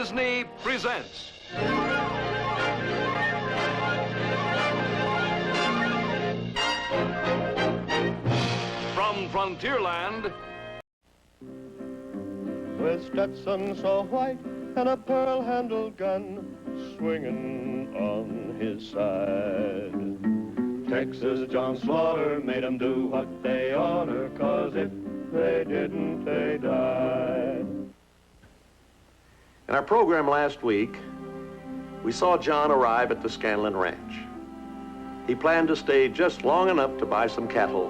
Disney presents. From Frontierland. With Stetson so white and a pearl-handled gun swinging on his side. Texas John Slaughter made 'em do what they oughter, 'cause if they didn't, they died. In our program last week, we saw John arrive at the Scanlon Ranch. He planned to stay just long enough to buy some cattle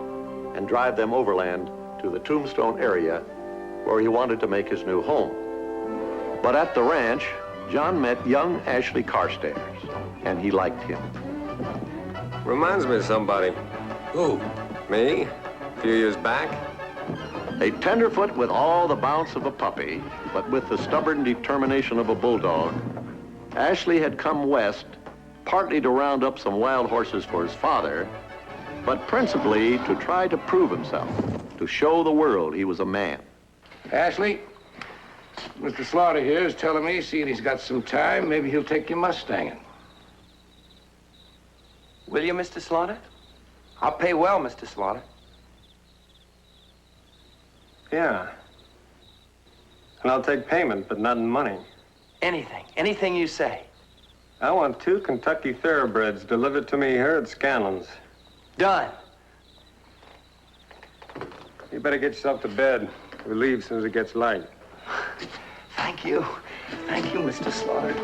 and drive them overland to the Tombstone area where he wanted to make his new home. But at the ranch, John met young Ashley Carstairs, and he liked him. Reminds me of somebody. Who? Me? A few years back. A tenderfoot with all the bounce of a puppy, but with the stubborn determination of a bulldog, Ashley had come west partly to round up some wild horses for his father, but principally to try to prove himself, to show the world he was a man. Ashley, Mr. Slaughter here is telling me, seeing he's got some time, maybe he'll take you Mustanging. Will you, Mr. Slaughter? I'll pay well, Mr. Slaughter. Yeah. And I'll take payment, but not in money. Anything you say. I want 2 Kentucky thoroughbreds delivered to me here at Scanlon's. Done. You better get yourself to bed. We'll leave as soon as it gets light. Thank you, Mr. Slaughter.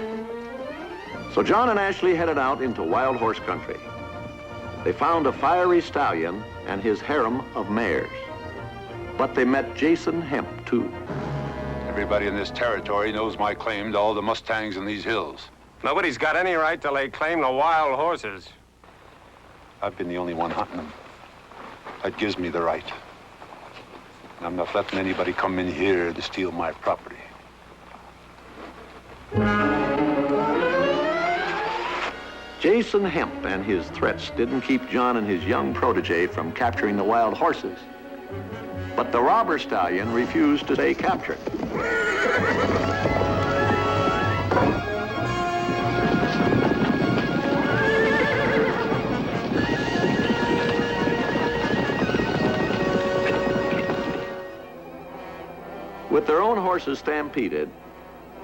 So John and Ashley headed out into wild horse country. They found a fiery stallion and his harem of mares. But they met Jason Hemp, too. Everybody in this territory knows my claim to all the Mustangs in these hills. Nobody's got any right to lay claim to wild horses. I've been the only one hunting them. That gives me the right. And I'm not letting anybody come in here to steal my property. Jason Hemp and his threats didn't keep John and his young protege from capturing the wild horses. But the robber stallion refused to stay captured. With their own horses stampeded,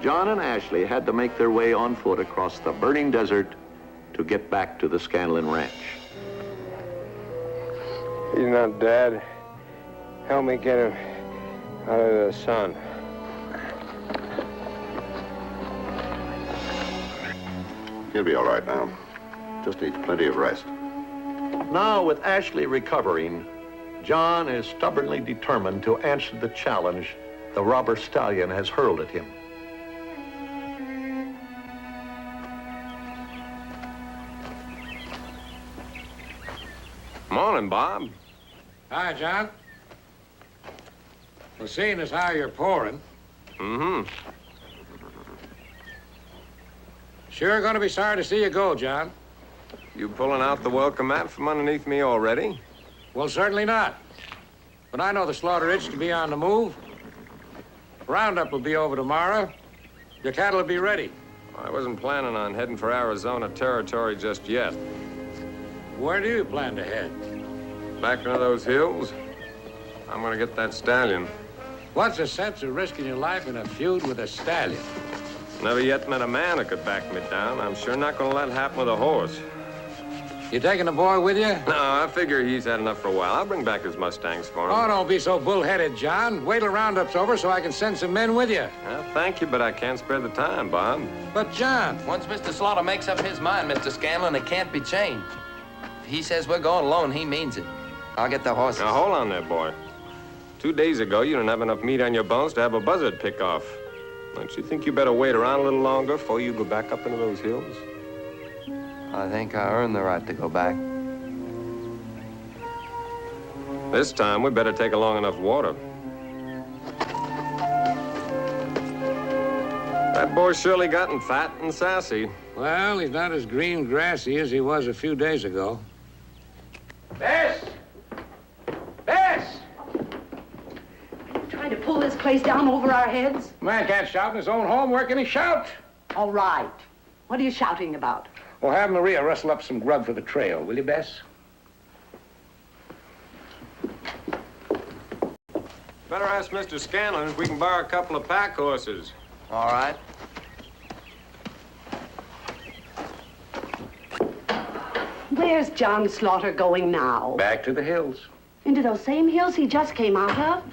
John and Ashley had to make their way on foot across the burning desert to get back to the Scanlon Ranch. He's not dead. Help me get him out of the sun. He'll be all right now. Just needs plenty of rest. Now, with Ashley recovering, John is stubbornly determined to answer the challenge the robber stallion has hurled at him. Morning, Bob. Hi, John. Well, seeing as how you're pouring, sure gonna be sorry to see you go, John. You pulling out the welcome mat from underneath me already? Well, certainly not. But I know the slaughter itch to be on the move. Roundup will be over tomorrow. Your cattle will be ready. I wasn't planning on heading for Arizona territory just yet. Where do you plan to head? Back into those hills. I'm gonna get that stallion. What's the sense of risking your life in a feud with a stallion? Never yet met a man who could back me down. I'm sure not gonna let it happen with a horse. You taking the boy with you? No, I figure he's had enough for a while. I'll bring back his Mustangs for him. Oh, don't be so bullheaded, John. Wait till Roundup's over so I can send some men with you. Well, thank you, but I can't spare the time, Bob. But, John... Once Mr. Slaughter makes up his mind, Mr. Scanlon, it can't be changed. If he says we're going alone, he means it. I'll get the horses. Now, hold on there, boy. 2 days ago, you didn't have enough meat on your bones to have a buzzard pick off. Don't you think you better wait around a little longer before you go back up into those hills? I think I earned the right to go back. This time, we better take along enough water. That boy's surely gotten fat and sassy. Well, he's not as green grassy as he was a few days ago. Bess! Bess! trying to pull this place down over our heads? Man can't shout in his own home. Where can he shout? All right. What are you shouting about? Well, have Maria rustle up some grub for the trail, will you, Bess? Better ask Mr. Scanlon if we can borrow a couple of pack horses. All right. Where's John Slaughter going now? Back to the hills. Into those same hills he just came out of?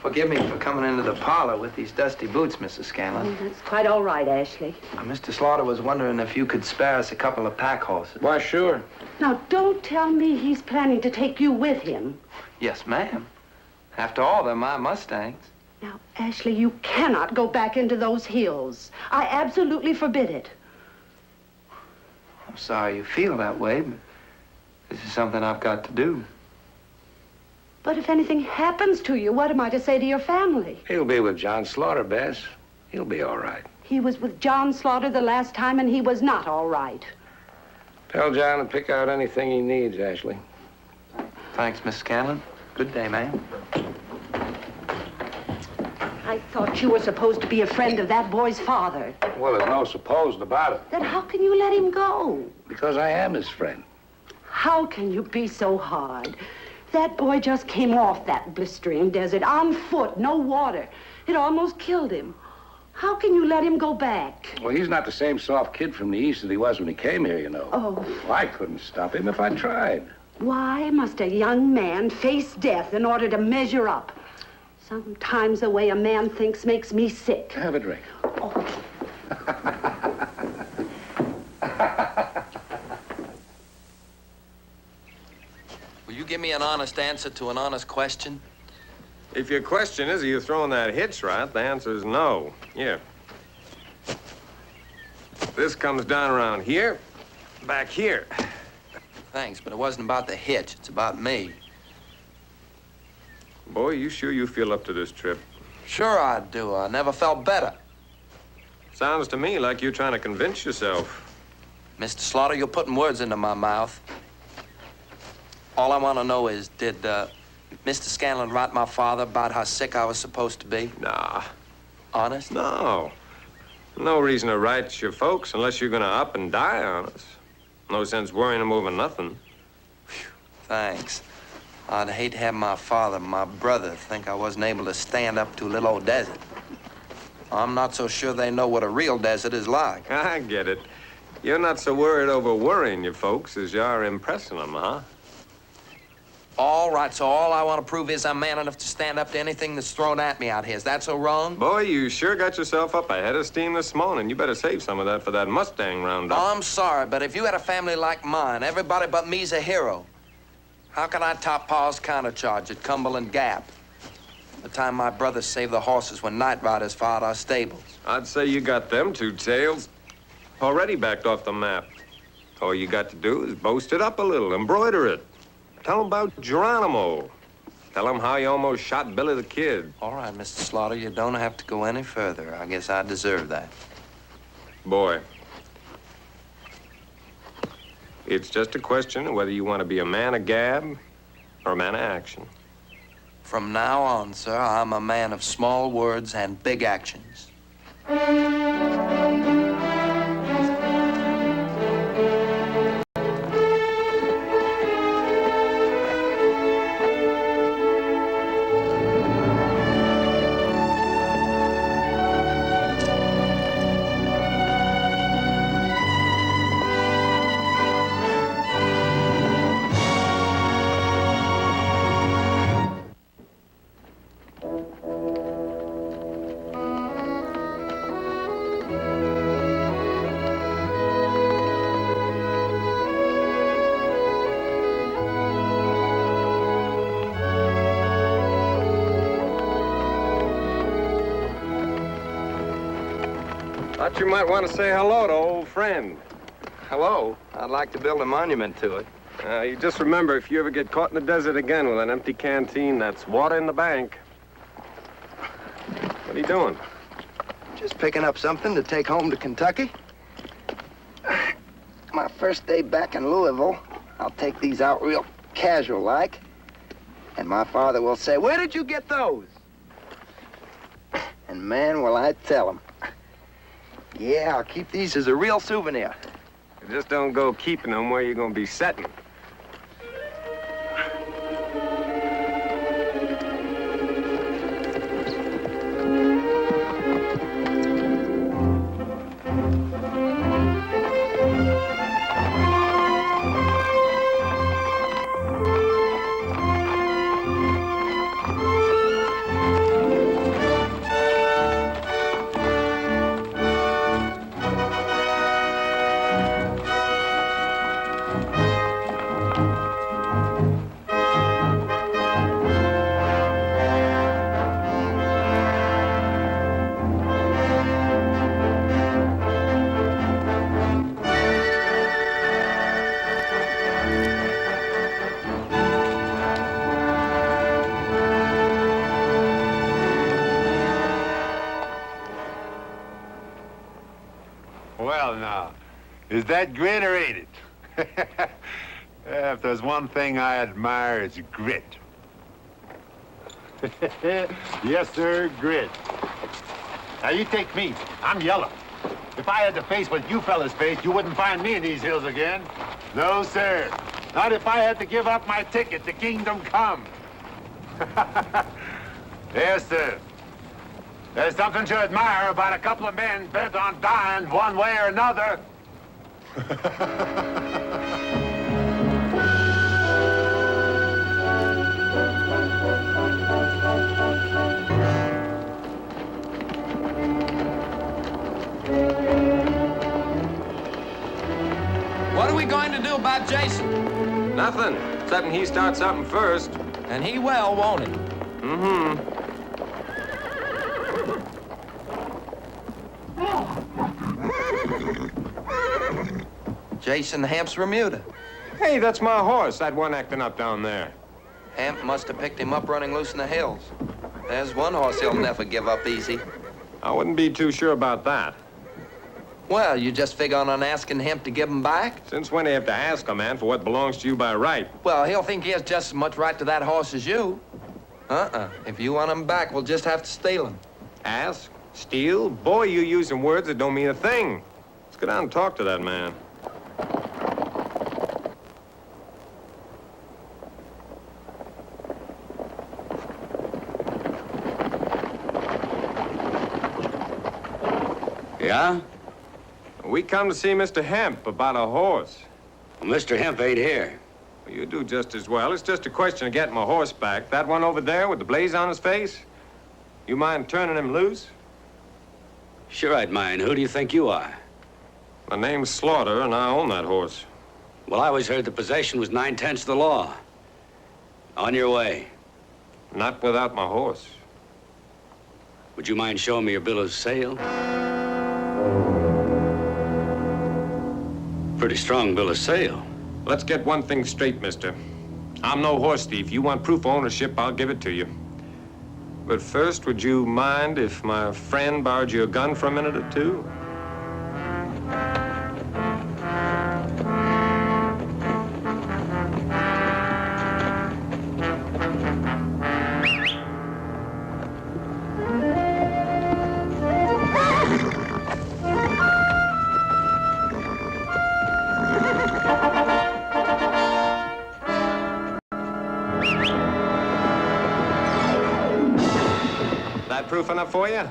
Forgive me for coming into the parlor with these dusty boots, Mrs. Scanlon. That's quite all right, Ashley. Mr. Slaughter was wondering if you could spare us a couple of pack horses. Why, sure. Now, don't tell me he's planning to take you with him. Yes, ma'am. After all, they're my Mustangs. Now, Ashley, you cannot go back into those hills. I absolutely forbid it. I'm sorry you feel that way, but this is something I've got to do. But if anything happens to you, what am I to say to your family? He'll be with John Slaughter, Bess. He'll be all right. He was with John Slaughter the last time, and he was not all right. Tell John to pick out anything he needs, Ashley. Thanks, Miss Scanlon. Good day, ma'am. I thought you were supposed to be a friend of that boy's father. Well, there's no supposed about it. Then how can you let him go? Because I am his friend. How can you be so hard? That boy just came off that blistering desert, on foot, no water. It almost killed him. How can you let him go back? Well, he's not the same soft kid from the east that he was when he came here, you know. Oh. Well, I couldn't stop him if I tried. Why must a young man face death in order to measure up? Sometimes the way a man thinks makes me sick. Have a drink. Oh. Will you give me an honest answer to an honest question? If your question is, are you throwing that hitch right, the answer is no. Here. This comes down around here, back here. Thanks, but it wasn't about the hitch. It's about me. Boy, you sure you feel up to this trip? Sure I do. I never felt better. Sounds to me like you're trying to convince yourself. Mr. Slaughter, you're putting words into my mouth. All I want to know is, did Mr. Scanlon write my father about how sick I was supposed to be? Nah. Honest? No. No reason to write your folks unless you're gonna up and die on us. No sense worrying them over nothing. Thanks. I'd hate to have my father, my brother, think I wasn't able to stand up to a little old desert. I'm not so sure they know what a real desert is like. I get it. You're not so worried over worrying your folks as you are impressing them, huh? All right, so all I want to prove is I'm man enough to stand up to anything that's thrown at me out here. Is that so wrong? Boy, you sure got yourself up a head of steam this morning. You better save some of that for that Mustang roundup. Oh, I'm sorry, but if you had a family like mine, everybody but me's a hero. How can I top Pa's countercharge at Cumberland Gap? The time my brother saved the horses when night riders fired our stables. I'd say you got them two tails already backed off the map. All you got to do is boast it up a little, embroider it. Tell them about Geronimo. Tell them how you almost shot Billy the Kid. All right, Mr. Slaughter, you don't have to go any further. I guess I deserve that. Boy, it's just a question of whether you want to be a man of gab or a man of action. From now on, sir, I'm a man of small words and big actions. Thought you might want to say hello to old friend. Hello. I'd like to build a monument to it. You just remember, if you ever get caught in the desert again with an empty canteen, that's water in the bank. What are you doing? Just picking up something to take home to Kentucky. My first day back in Louisville, I'll take these out real casual-like. And my father will say, where did you get those? And man, will I tell him. Yeah, I'll keep these as a real souvenir. Just don't go keeping them where you're gonna be setting. Well, now, is that grit or ain't it? If there's one thing I admire, it's grit. Yes, sir, grit. Now, you take me. I'm yellow. If I had to face what you fellas faced, you wouldn't find me in these hills again. No, sir. Not if I had to give up my ticket to Kingdom Come. Yes, sir. There's something to admire about a couple of men bent on dying one way or another. What are we going to do about Jason? Nothing, except he starts something first. And he will, won't he? Mm-hmm. Jason Hamp's Remuda. Hey, that's my horse, that one acting up down there. Hamp must have picked him up running loose in the hills. There's one horse he'll never give up easy. I wouldn't be too sure about that. Well, you just figure on asking Hamp to give him back? Since when do you have to ask a man for what belongs to you by right? Well, he'll think he has just as much right to that horse as you. If you want him back, we'll just have to steal him. Ask? Steal? Boy, you using words that don't mean a thing. Let's go down and talk to that man. Yeah? We come to see Mr. Hemp about a horse. Well, Mr. Hemp ain't here. Well, you do just as well. It's just a question of getting my horse back. That one over there with the blaze on his face? You mind turning him loose? Sure I'd mind. Who do you think you are? My name's Slaughter, and I own that horse. Well, I always heard the possession was 9/10 the law. On your way. Not without my horse. Would you mind showing me your bill of sale? Pretty strong bill of sale. Let's get one thing straight, mister. I'm no horse thief. You want proof of ownership, I'll give it to you. But first, would you mind if my friend borrowed you a gun for a minute or two? That proof enough for you?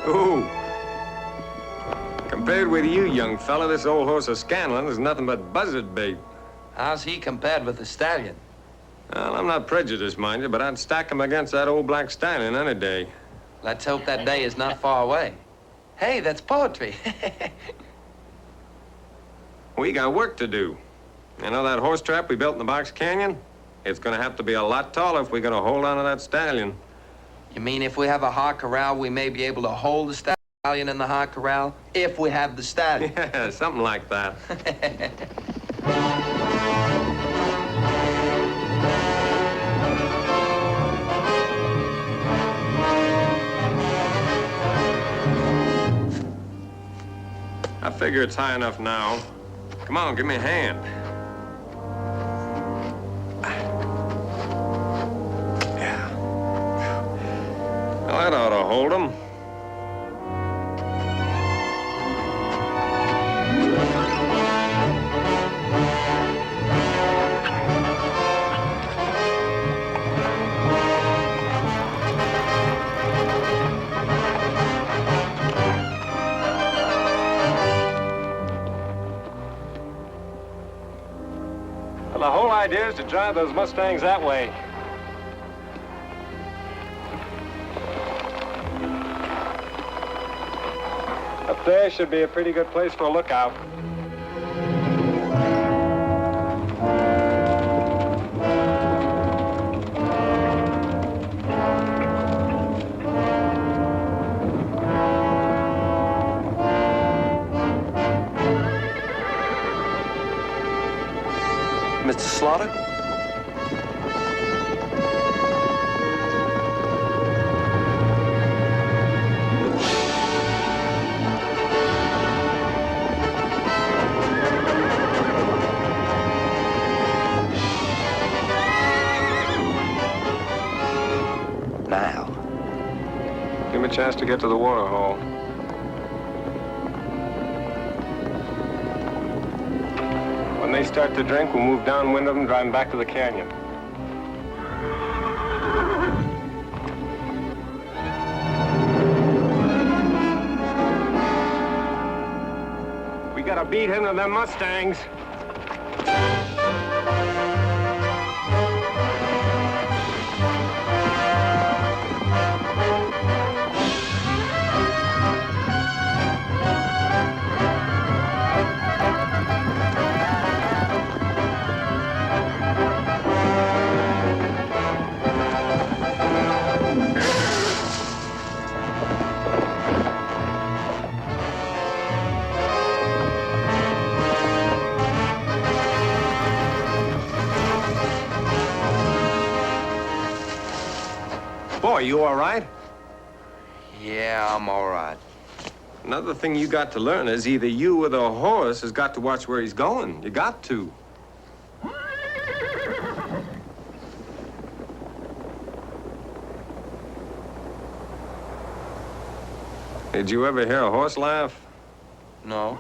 Ooh. Compared with you, young fella, this old horse of Scanlon is nothing but buzzard bait. How's he compared with the stallion? Well, I'm not prejudiced, mind you, but I'd stack him against that old black stallion any day. Let's hope that day is not far away. Hey, that's poetry. We got work to do. You know that horse trap we built in the Box Canyon? It's gonna have to be a lot taller if we're gonna hold on to that stallion. You mean if we have a hot corral, we may be able to hold the stallion in the hot corral? If we have the stallion. Yeah, something like that. I figure it's high enough now. Come on, give me a hand. Yeah. Well, that ought to hold him. The whole idea is to drive those Mustangs that way. Up there should be a pretty good place for a lookout. Mr. Slaughter? Now. Give him a chance to get to the water hole. When they start to drink, we'll move downwind of them, drive them back to the canyon. We gotta beat him to them Mustangs. Boy, you all right? Yeah, I'm all right. Another thing you got to learn is either you or the horse has got to watch where he's going. You got to. Did you ever hear a horse laugh? No.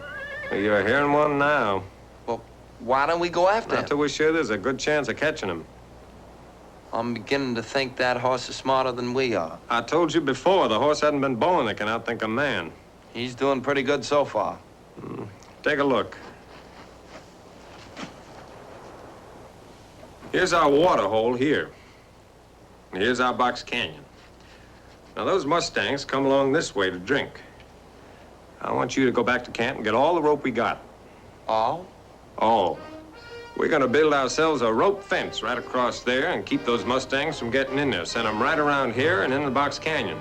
Well, you're hearing one now. Well, why don't we go after him? Until we're sure there's a good chance of catching him. I'm beginning to think that horse is smarter than we are. I told you before, the horse hadn't been born that can outthink a man. He's doing pretty good so far. Take a look. Here's our water hole here. And here's our Box Canyon. Now, those Mustangs come along this way to drink. I want you to go back to camp and get all the rope we got. All? All. We're gonna build ourselves a rope fence right across there and keep those Mustangs from getting in there. Send them right around here and in the Box Canyon.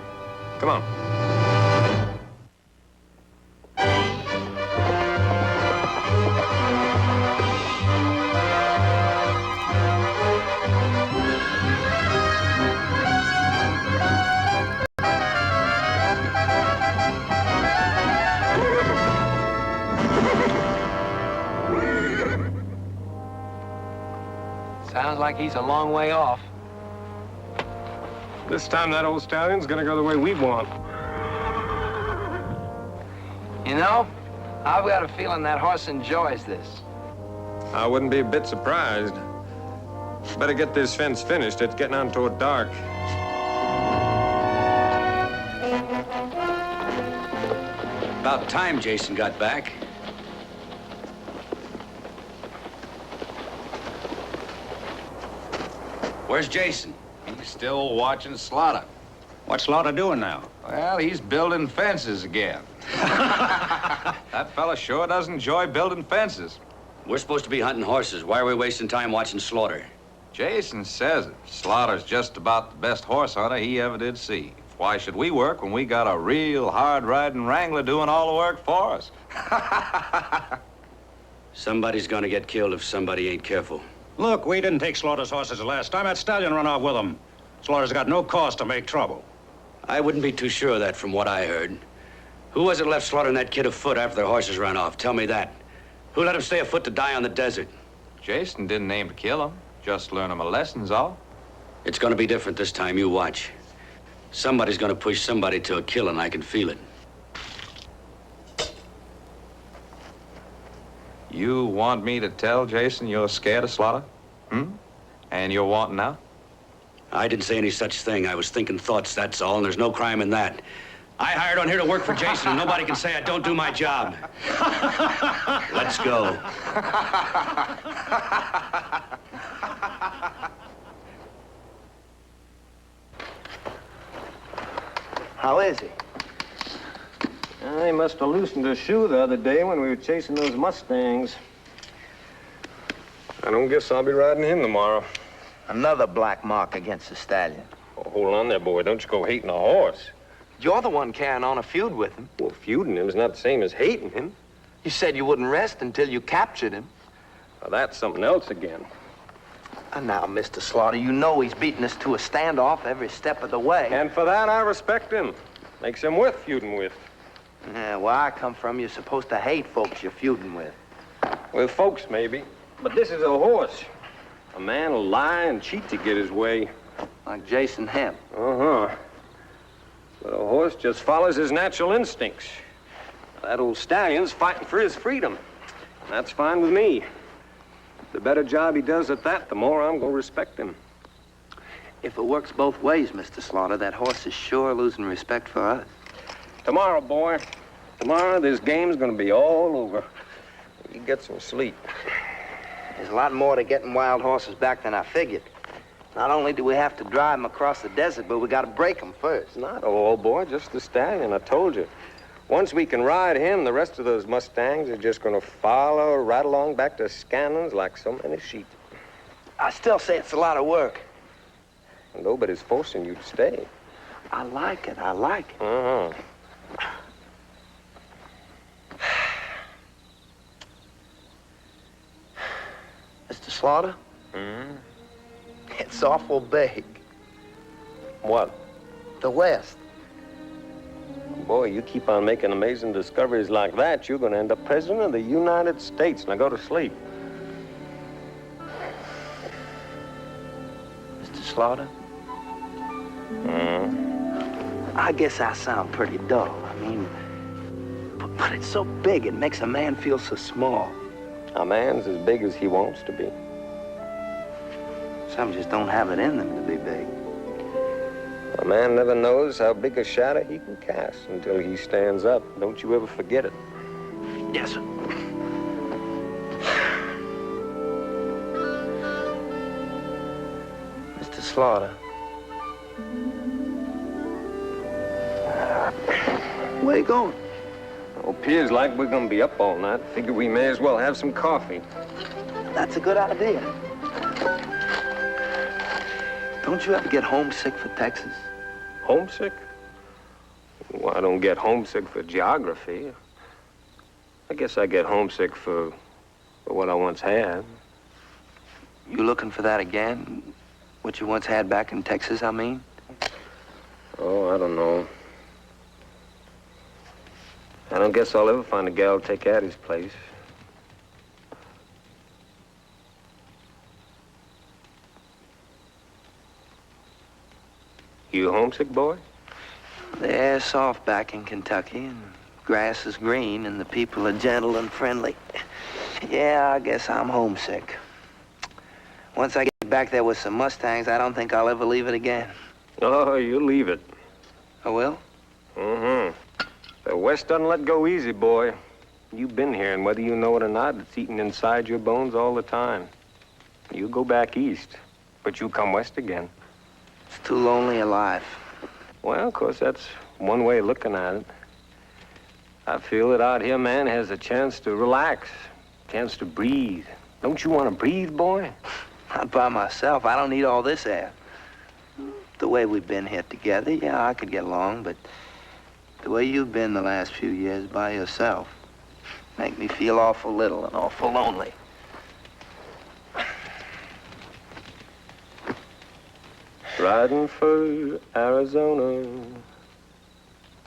Come on. Sounds like he's a long way off. This time that old stallion's gonna go the way we want. You know, I've got a feeling that horse enjoys this. I wouldn't be a bit surprised. Better get this fence finished. It's getting on toward dark. About time Jason got back. Where's Jason? He's still watching Slaughter. What's Slaughter doing now? Well, he's building fences again. That fella sure does enjoy building fences. We're supposed to be hunting horses. Why are we wasting time watching slaughter? Jason says it. Slaughter's just about the best horse hunter he ever did see. Why should we work when we got a real hard-riding wrangler doing all the work for us? Somebody's gonna get killed if somebody ain't careful. Look, we didn't take Slaughter's horses the last time. That stallion run off with them. Slaughter's got no cause to make trouble. I wouldn't be too sure of that from what I heard. Who was it left Slaughter and that kid afoot after their horses ran off? Tell me that. Who let him stay afoot to die on the desert? Jason didn't aim to kill him. Just learn him a lesson's all. It's gonna be different this time, you watch. Somebody's gonna push somebody to a kill, and I can feel it. You want me to tell Jason you're scared of Slaughter? And you're wanting out? I didn't say any such thing. I was thinking thoughts, that's all, and there's no crime in that. I hired on here to work for Jason, and nobody can say I don't do my job. Let's go. How is he? He must have loosened his shoe the other day when we were chasing those Mustangs. I don't guess I'll be riding him tomorrow. Another black mark against the stallion. Oh, hold on there, boy. Don't you go hating a horse. You're the one carrying on a feud with him. Well, feuding him is not the same as hating him. You said you wouldn't rest until you captured him. Well, that's something else again. And now, Mr. Slaughter, you know he's beating us to a standoff every step of the way. And for that, I respect him. Makes him worth feuding with. Yeah, where I come from, you're supposed to hate folks you're feuding with. With folks, maybe. But this is a horse. A man will lie and cheat to get his way. Like Jason Hemp. Uh-huh. But a horse just follows his natural instincts. That old stallion's fighting for his freedom. That's fine with me. The better job he does at that, the more I'm gonna respect him. If it works both ways, Mr. Slaughter, that horse is sure losing respect for us. Tomorrow, boy. Tomorrow, this game's gonna be all over. You get some sleep. There's a lot more to getting wild horses back than I figured. Not only do we have to drive them across the desert, but we gotta break them first. Not all, boy, just the stallion, I told you. Once we can ride him, the rest of those Mustangs are just gonna follow right along back to Scanlon's like so many sheep. I still say it's a lot of work. Nobody's forcing you to stay. I like it, I like it. Uh-huh. Mr. Slaughter? It's awful big. What? The West. Boy, you keep on making amazing discoveries like that, you're gonna end up president of the United States. Now go to sleep. Mr. Slaughter? I guess I sound pretty dull. I mean, but it's so big, it makes a man feel so small. A man's as big as he wants to be. Some just don't have it in them to be big. A man never knows how big a shadow he can cast until he stands up. Don't you ever forget it. Yes, sir. Mr. Slaughter. Where you going? Oh, appears like we're gonna be up all night. Figure we may as well have some coffee. That's a good idea. Don't you ever get homesick for Texas? Homesick? Well, I don't get homesick for geography. I guess I get homesick for what I once had. You looking for that again? What you once had back in Texas, I mean? Oh, I don't know. I don't guess I'll ever find a gal to take Addie's place. You homesick, boy? The air's soft back in Kentucky, and grass is green, and the people are gentle and friendly. Yeah, I guess I'm homesick. Once I get back there with some Mustangs, I don't think I'll ever leave it again. Oh, you'll leave it. I will? Mm-hmm. The West doesn't let go easy, boy. You've been here, and whether you know it or not, it's eating inside your bones all the time. You go back east, but you come west again. It's too lonely a life. Well, of course, that's one way of looking at it. I feel that out here, man has a chance to relax, chance to breathe. Don't you want to breathe, boy? Not by myself. I don't need all this air. The way we've been here together, yeah, I could get along, but the way you've been the last few years by yourself make me feel awful little and awful lonely. Riding for Arizona,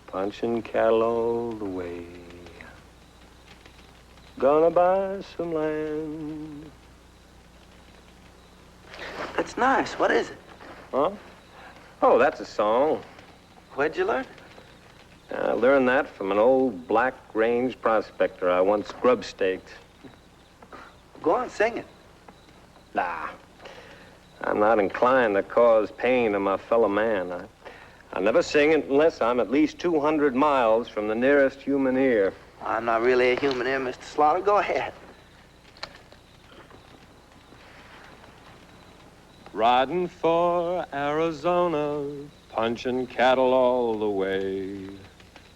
punching cattle all the way. Gonna buy some land. That's nice. What is it? Huh? Oh, that's a song. Where'd you learn it? I learned that from an old Black Range prospector I once grub-staked. Go on, sing it. Nah. I'm not inclined to cause pain to my fellow man. I never sing it unless I'm at least 200 miles from the nearest human ear. I'm not really a human ear, Mr. Slaughter. Go ahead. Riding for Arizona, punching cattle all the way.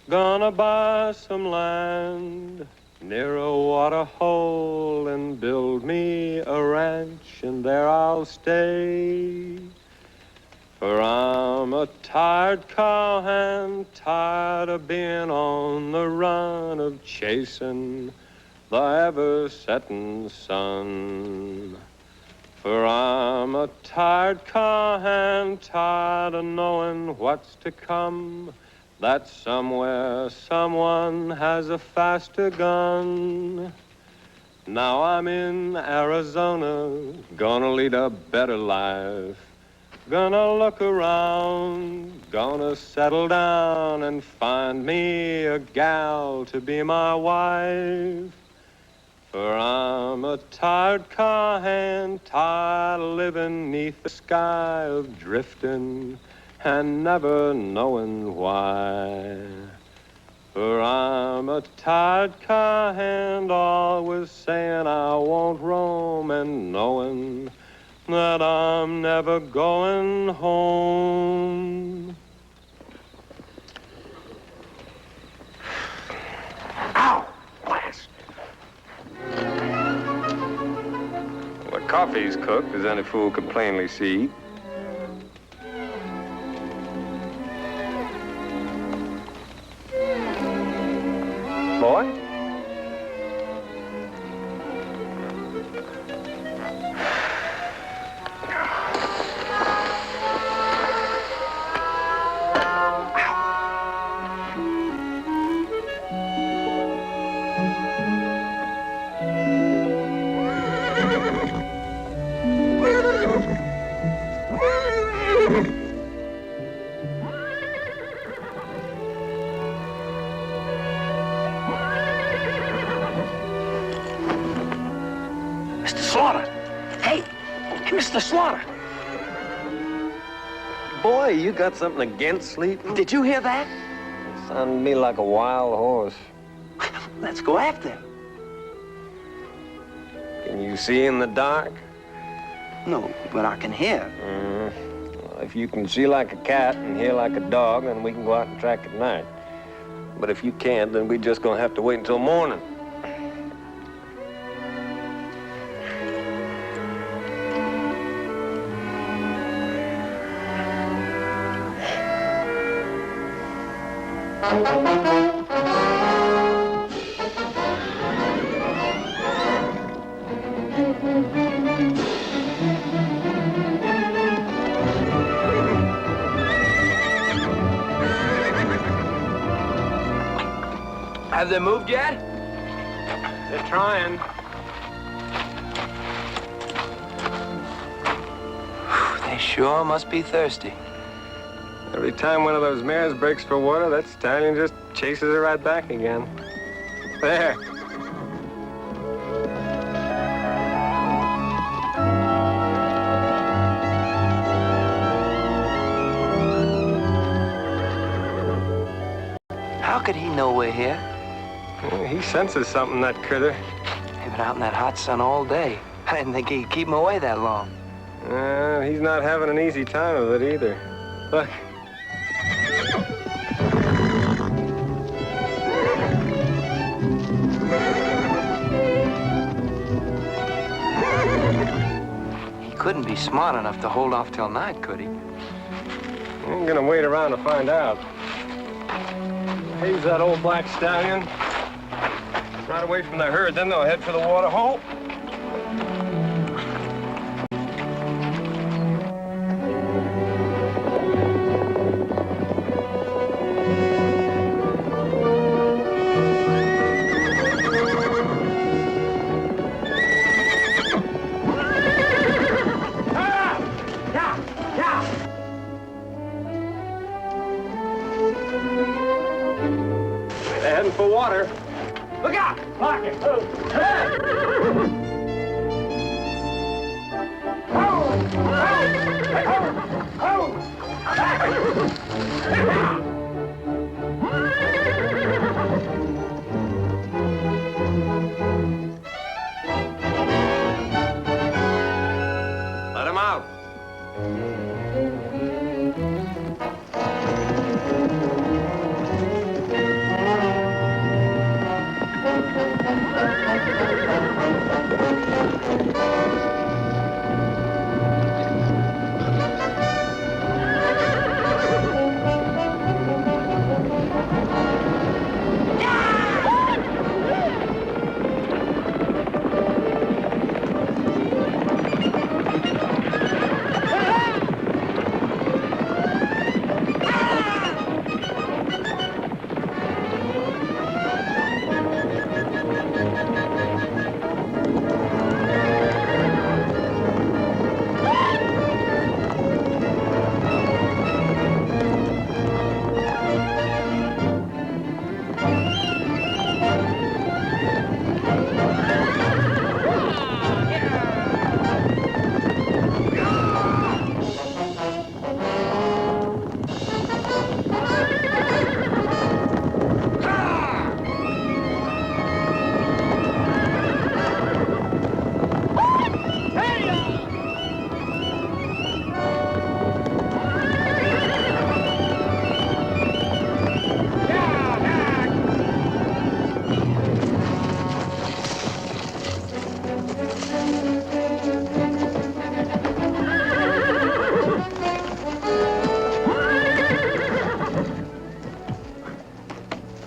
Gonna buy some land near a water hole and build me a ranch, and there I'll stay. For I'm a tired cowhand, tired of being on the run, of chasing the ever-setting sun. For I'm a tired cowhand, tired of knowing what's to come, that somewhere someone has a faster gun. Now I'm in Arizona, gonna lead a better life. Gonna look around, gonna settle down and find me a gal to be my wife. For I'm a tired cowhand, tired of living 'neath the sky, of drifting and never knowing why. For I'm a tired cowhand, always saying I won't roam, and knowing that I'm never going home. Ow! Blast! Well, the coffee's cooked, as any fool could plainly see. Boy? Mr. Slaughter! Boy, you got something against sleeping? Did you hear that? It sounded to me like a wild horse. Let's go after him. Can you see in the dark? No, but I can hear. Well, if you can see like a cat and hear like a dog, then we can go out and track at night. But if you can't, then we're just gonna have to wait until morning. Have they moved yet? They're trying. They sure must be thirsty. Every time one of those mares breaks for water, that stallion just chases her right back again. There. How could he know we're here? He senses something, that critter. He's been out in that hot sun all day. I didn't think he'd keep him away that long. He's not having an easy time of it either. Look. couldn't be smart enough to hold off till night, could he? I ain't gonna wait around to find out. Here's that old black stallion. Right away from the herd, then they'll head for the water hole. They're heading for water. Look out! Lock it! Let him out.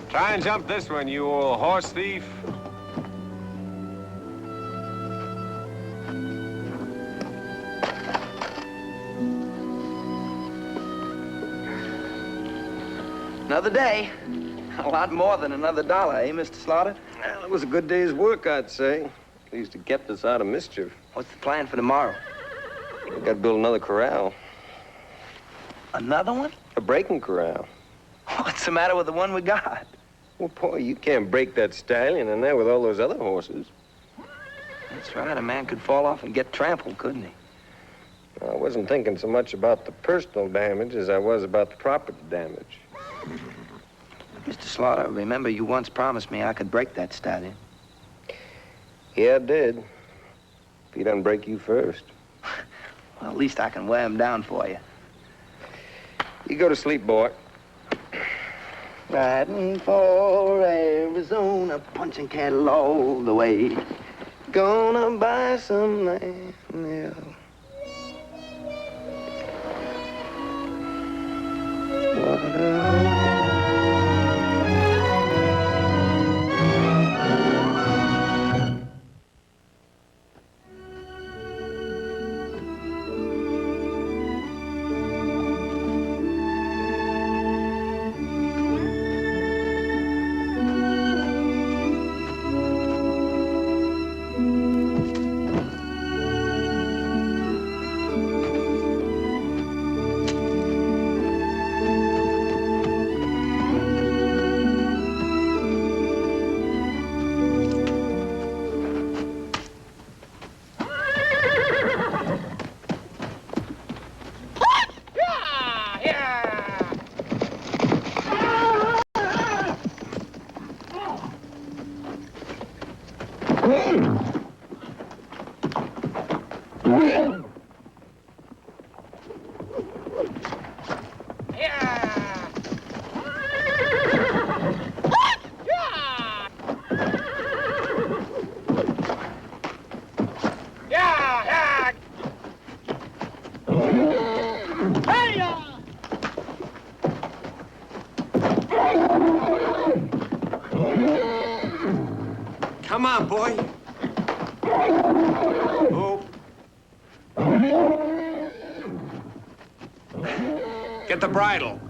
Try and jump this one, you old horse thief. Another day. A lot more than another dollar, eh, Mr. Slaughter? Well, it was a good day's work, I'd say. At least it kept us out of mischief. What's the plan for tomorrow? We got to build another corral. Another one? A breaking corral. What's the matter with the one we got? Well, boy, you can't break that stallion in there with all those other horses. That's right. A man could fall off and get trampled, couldn't he? I wasn't thinking so much about the personal damage as I was about the property damage. Mr. Slaughter, remember you once promised me I could break that stallion. Yeah, I did. If he doesn't break you first. Well, at least I can wear him down for you. You go to sleep, boy. Riding for Arizona, punching cattle all the way. Gonna buy some land, yeah. Come on, boy. Oh. Get the bridle.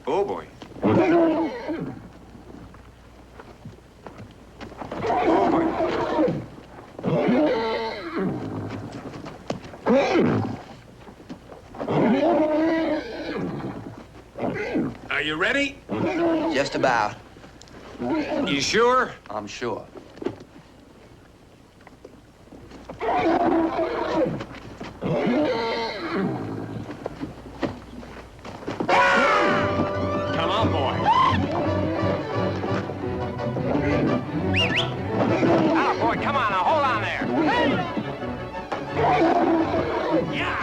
Oh, boy. Oh, boy. Are you ready? Just about. You sure? I'm sure. Come on, boy. Ah, boy, come on now. Hold on there. Yeah.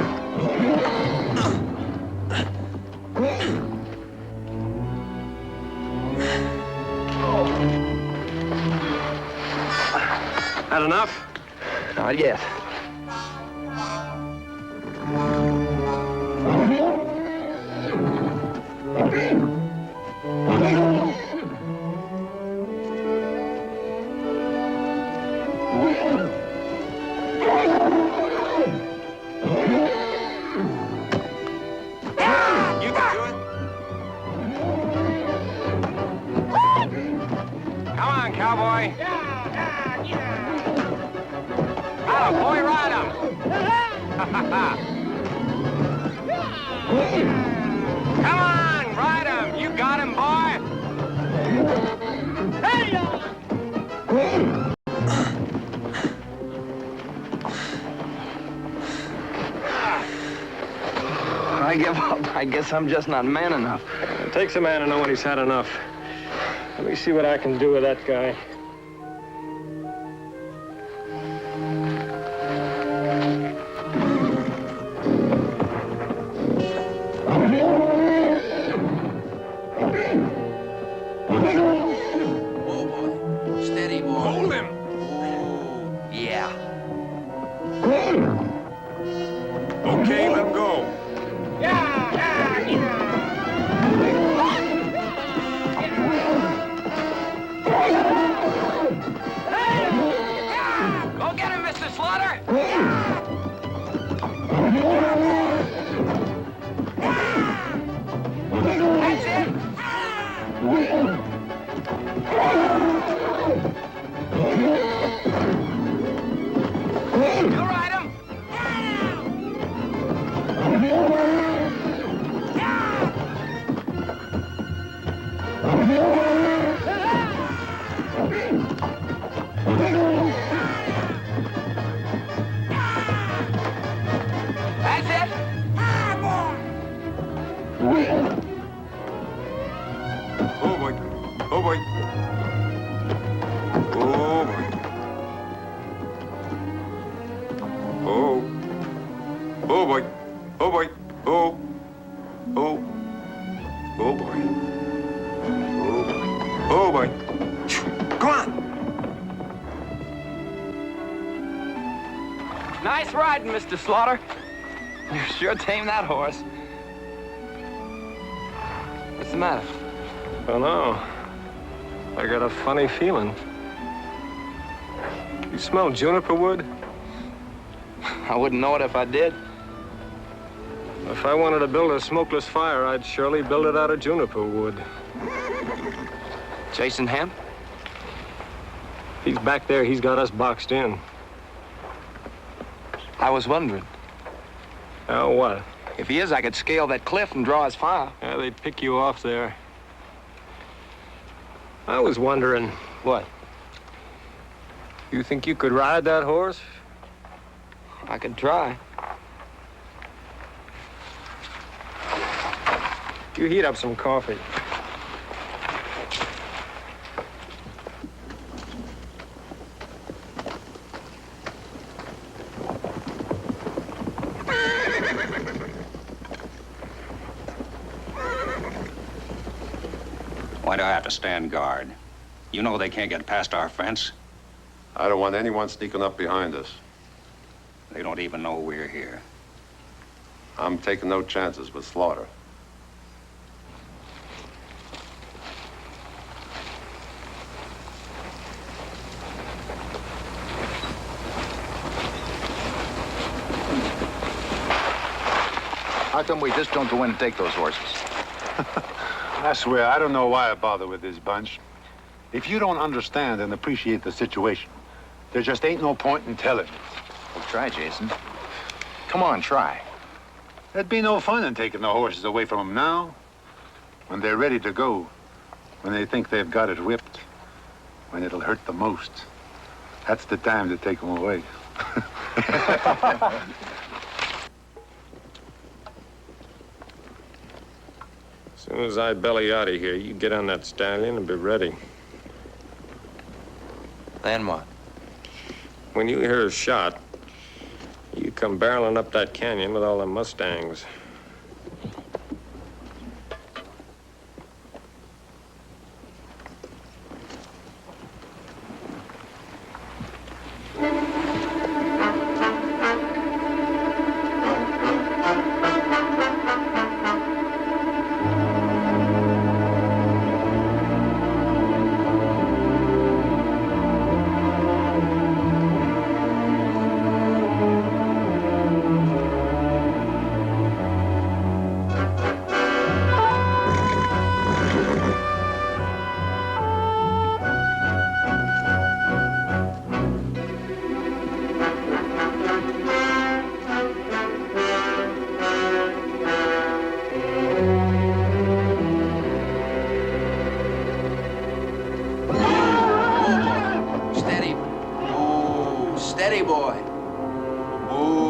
Had enough? Not yet. You can do it. Come on, cowboy. Ah, boy, ride him. Come on, ride him. You got him, boy. I give up. I guess I'm just not man enough. It takes a man to know when he's had enough. Let me see what I can do with that guy. Whoa, boy. Steady, boy. Hold him. Oh, yeah. Okay, let him go. Go get him, Mr. Slaughter. That's it. You ride him. That's it. Oh, boy. Oh, boy. Oh, boy. Oh. Oh, boy. Oh, boy. Oh. Oh. Oh, boy. Oh, boy. Oh, boy. Come on. Nice riding, Mr. Slaughter. You sure tamed that horse. What's the matter? I don't know. I got a funny feeling. You smell juniper wood? I wouldn't know it if I did. If I wanted to build a smokeless fire, I'd surely build it out of juniper wood. Jason Hemp? He's back there. He's got us boxed in. I was wondering. Oh, what? If he is, I could scale that cliff and draw his fire. Yeah, they'd pick you off there. I was wondering. What? You think you could ride that horse? I could try. You heat up some coffee. Why do I have to stand guard? You know they can't get past our fence. I don't want anyone sneaking up behind us. They don't even know we're here. I'm taking no chances with Slaughter. How come we just don't go in and take those horses? I swear, I don't know why I bother with this bunch. If you don't understand and appreciate the situation, there just ain't no point in telling it. Well, try, Jason. Come on, try. There'd be no fun in taking the horses away from them now. When they're ready to go, when they think they've got it whipped, when it'll hurt the most, that's the time to take them away. As soon as I belly out of here, you get on that stallion and be ready. Then what? When you hear a shot, you come barreling up that canyon with all the Mustangs. Steady, boy. Ooh.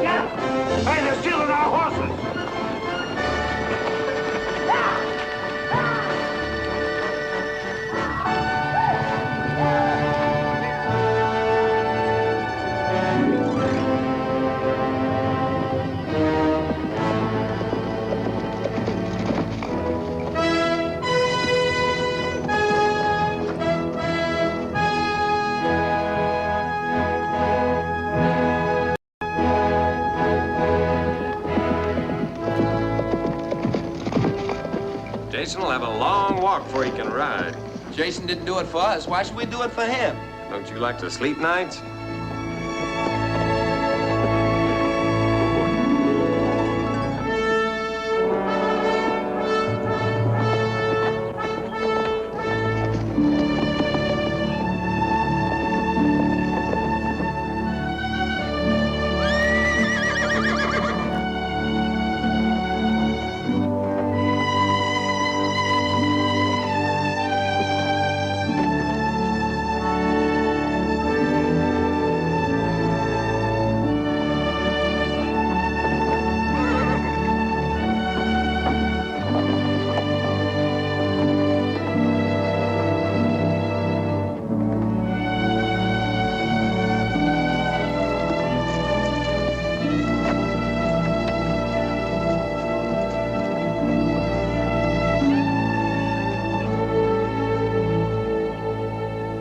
Yeah! Jason will have a long walk before he can ride. Jason didn't do it for us. Why should we do it for him? Don't you like to sleep nights?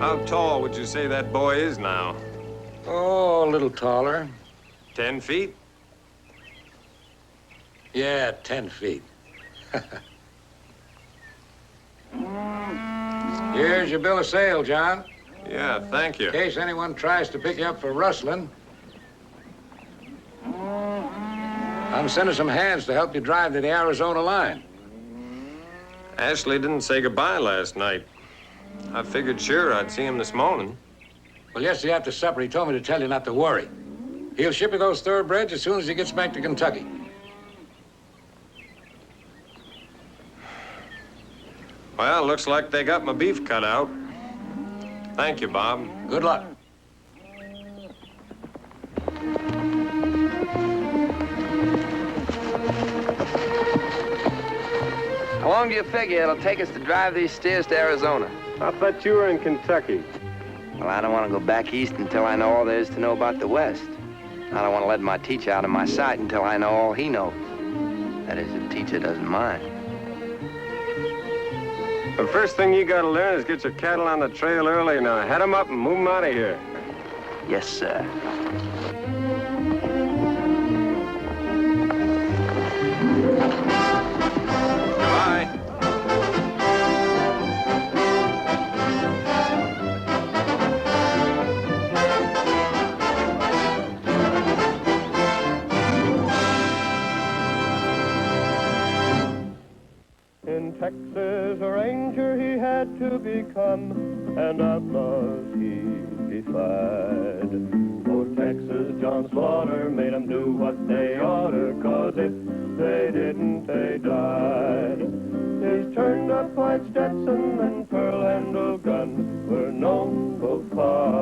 How tall would you say that boy is now? Oh, a little taller. 10 feet? Yeah, 10 feet. Here's your bill of sale, John. Yeah, thank you. In case anyone tries to pick you up for rustling. I'm sending some hands to help you drive to the Arizona line. Ashley didn't say goodbye last night. I figured sure I'd see him this morning. Well, yesterday after supper, he told me to tell you not to worry. He'll ship you those thoroughbreds as soon as he gets back to Kentucky. Well, looks like they got my beef cut out. Thank you, Bob. Good luck. How long do you figure it'll take us to drive these steers to Arizona? I thought you were in Kentucky. Well, I don't want to go back east until I know all there is to know about the West. I don't want to let my teacher out of my sight until I know all he knows. That is, if teacher doesn't mind. The first thing you gotta learn is get your cattle on the trail early. Now head them up and move them out of here. Yes, sir. Goodbye. In Texas, a ranger he had to become, and outlaws he defied. Oh, Texas, John Slaughter made 'em do what they oughter, 'cause if they didn't, they died. His turned-up white Stetson and pearl-handled gun were known both far